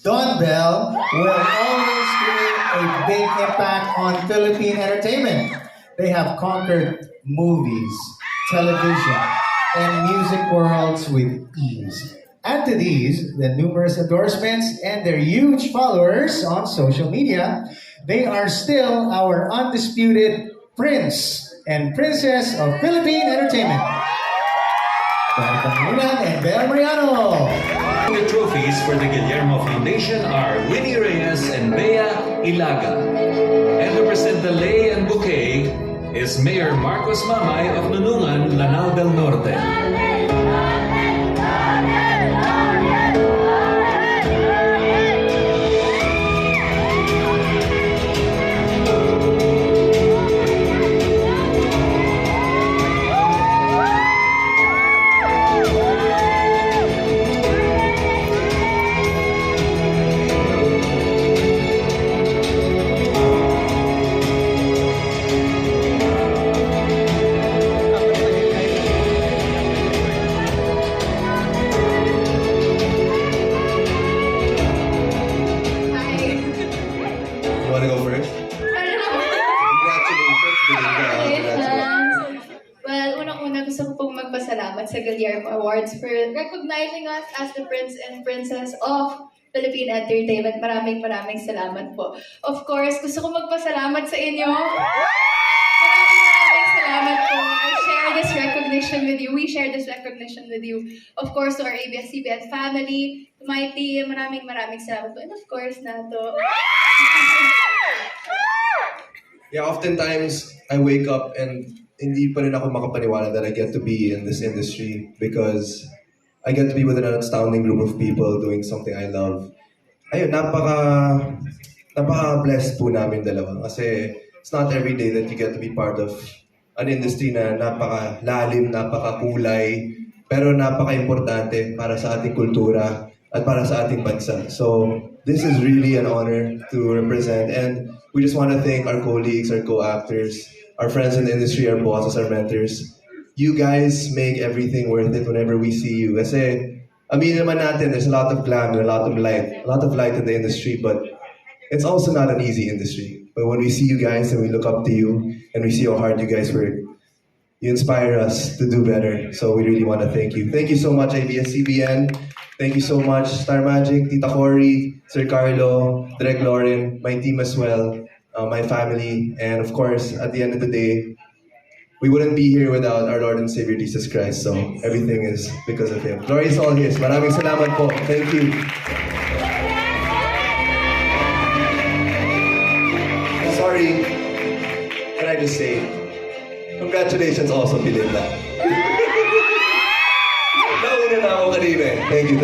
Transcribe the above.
Don Bell will always create a big impact on Philippine entertainment. They have conquered movies, television, and music worlds with ease. Add to these the numerous endorsements and their huge followers on social media. They are still our undisputed prince and princess of Philippine entertainment. Tony Pangilinan and Bel Mariano. The trophies for the Guillermo Foundation are Winnie Reyes and Bea Ilaga. And to present the lei and bouquet is Mayor Marcos Mamay of Nunungan, Lanao del Norte. You wanna go first? Congratulations, Congratulations. Well, unang-una gusto ko pong magpasalamat sa Guillermo Awards for recognizing us as the Prince and Princess of Philippine Entertainment. Maraming salamat po. Of course, gusto ko magpasalamat sa inyo. Maraming salamat po. I share this recognition with you. We share this recognition with you. Of course, to our ABS-CBN family, to my team, maraming salamat po. And of course, Nato. Yeah, oftentimes I wake up and hindi pa rin ako makapaniwala that I get to be in this industry because I get to be with an astounding group of people doing something I love. Ayun, napaka-blessed po namin dalawa kasi it's not every day that you get to be part of an industry na napaka-lalim, napaka-kulay, pero napaka-importante para sa ating kultura at para sa ating bansa. So, this is really an honor to represent, and we just want to thank our colleagues, our co-actors, our friends in the industry, our bosses, our mentors. You guys make everything worth it whenever we see you. Kasi, aminin naman natin, there's a lot of glamour, a lot of light in the industry, but it's also not an easy industry. But when we see you guys and we look up to you and we see how hard you guys work, you inspire us to do better. So we really want to thank you. Thank you so much, ABS-CBN. Thank you so much, Star Magic, Tita Cory, Sir Carlo, Direk Lauren, my team as well, my family, and of course, at the end of the day, we wouldn't be here without our Lord and Savior Jesus Christ. So everything is because of Him. Glory is all His. Maraming salamat po. Thank you. Sorry, can I just say, congratulations also, Pilinda. Nauna na ako kanina eh. Thank you.